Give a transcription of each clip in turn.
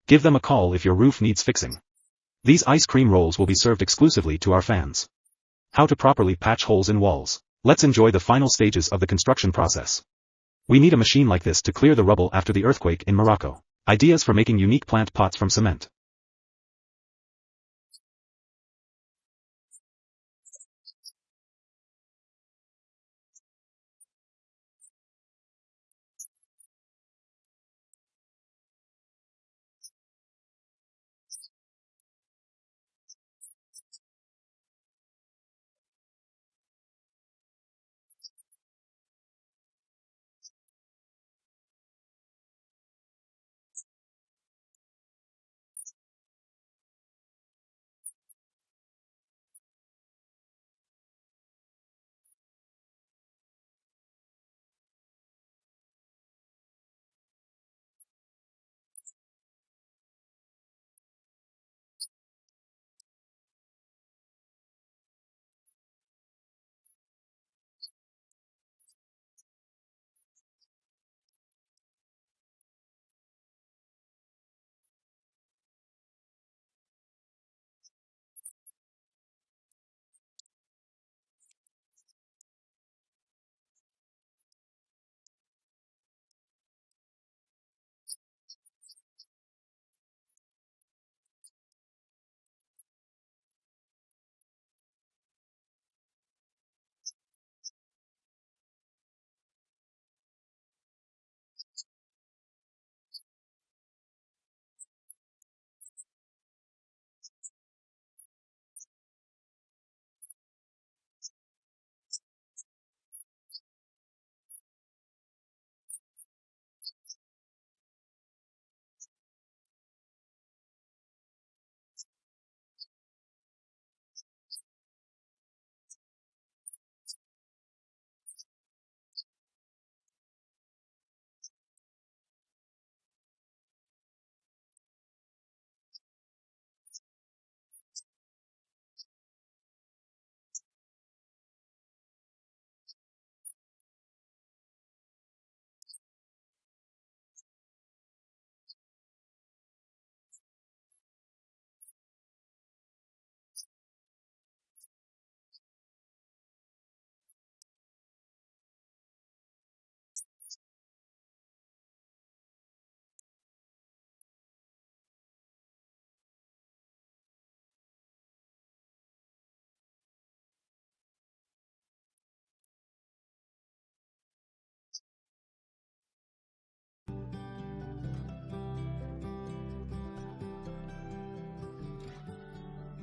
Give them a call if your roof needs fixing. These ice cream rolls will be served exclusively to our fans. How to properly patch holes in walls. Let's enjoy the final stages of the construction process. We need a machine like this to clear the rubble after the earthquake in Morocco. Ideas for making unique plant pots from cement.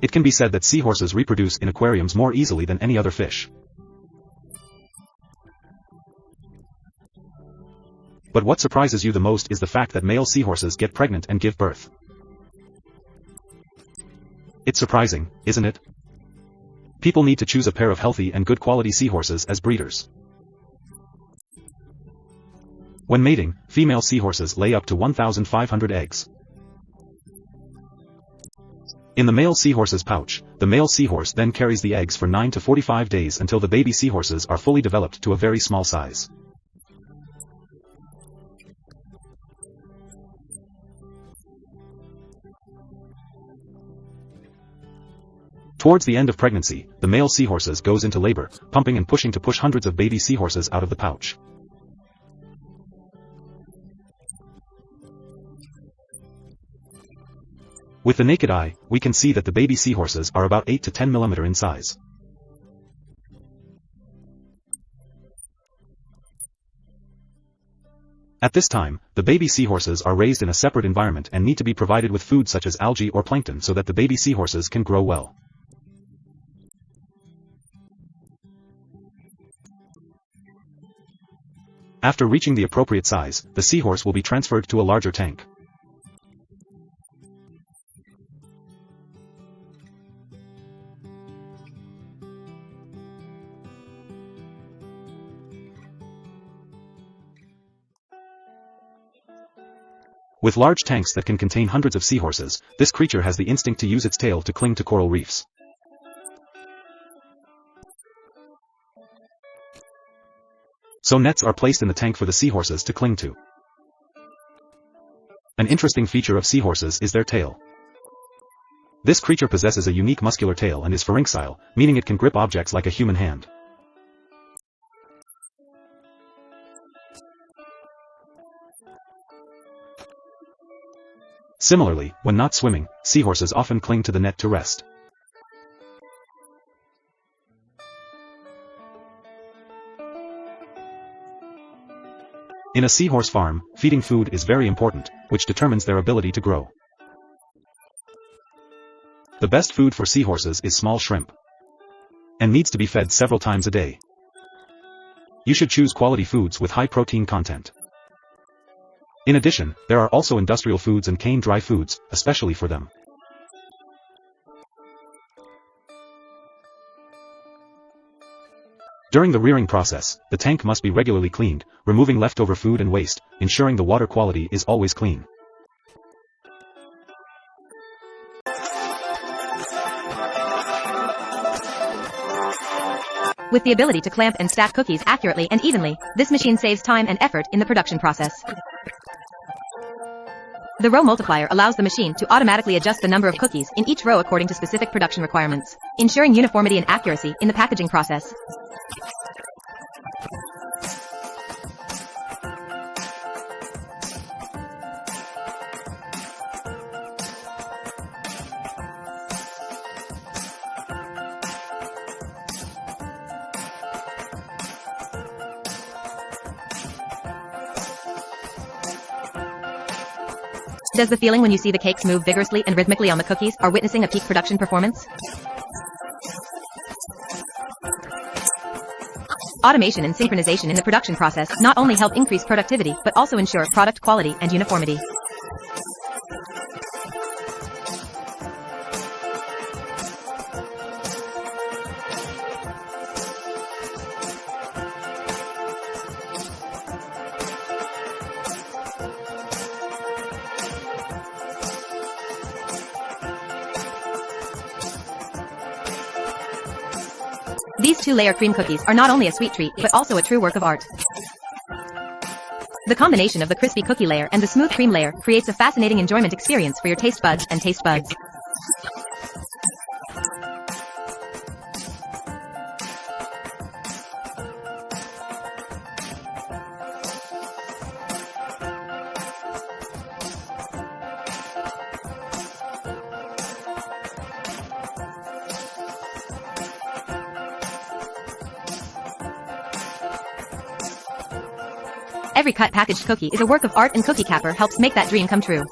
It can be said that seahorses reproduce in aquariums more easily than any other fish. But what surprises you the most is the fact that male seahorses get pregnant and give birth. It's surprising, isn't it? People need to choose a pair of healthy and good quality seahorses as breeders. When mating, female seahorses lay up to 1,500 eggs. In the male seahorse's pouch, the male seahorse then carries the eggs for 9 to 45 days until the baby seahorses are fully developed to a very small size. Towards the end of pregnancy, the male seahorses goes into labor, pumping and pushing to push hundreds of baby seahorses out of the pouch. With the naked eye, we can see that the baby seahorses are about 8 to 10 mm in size. At this time, the baby seahorses are raised in a separate environment and need to be provided with food such as algae or plankton so that the baby seahorses can grow well. After reaching the appropriate size, the seahorse will be transferred to a larger tank. With large tanks that can contain hundreds of seahorses, this creature has the instinct to use its tail to cling to coral reefs. So nets are placed in the tank for the seahorses to cling to. An interesting feature of seahorses is their tail. This creature possesses a unique muscular tail and is pharynxile, meaning it can grip objects like a human hand. Similarly, when not swimming, seahorses often cling to the net to rest. In a seahorse farm, feeding food is very important, which determines their ability to grow. The best food for seahorses is small shrimp, and needs to be fed several times a day. You should choose quality foods with high protein content. In addition, there are also industrial foods and cane dry foods, especially for them. During the rearing process, the tank must be regularly cleaned, removing leftover food and waste, ensuring the water quality is always clean. With the ability to clamp and stack cookies accurately and evenly, this machine saves time and effort in the production process. The row multiplier allows the machine to automatically adjust the number of cookies in each row according to specific production requirements, ensuring uniformity and accuracy in the packaging process. Does the feeling when you see the cakes move vigorously and rhythmically on the cookies are witnessing a peak production performance? Automation and synchronization in the production process not only help increase productivity but also ensure product quality and uniformity. These two-layer cream cookies are not only a sweet treat but also a true work of art. The combination of the crispy cookie layer and the smooth cream layer creates a fascinating enjoyment experience for your taste buds and taste buds. Every cut packaged cookie is a work of art, and Cookie Capper helps make that dream come true.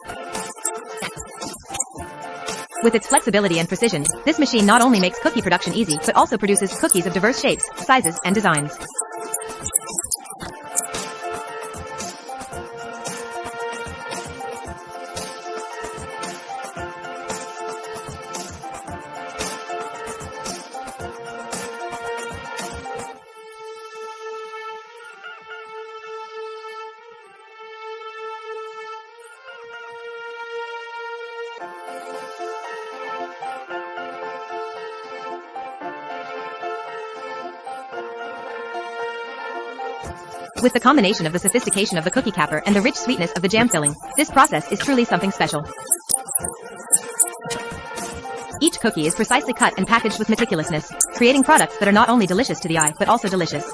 With its flexibility and precision, this machine not only makes cookie production easy but also produces cookies of diverse shapes, sizes, and designs. With the combination of the sophistication of the Cookie Capper and the rich sweetness of the jam filling, this process is truly something special. Each cookie is precisely cut and packaged with meticulousness, creating products that are not only delicious to the eye but also delicious.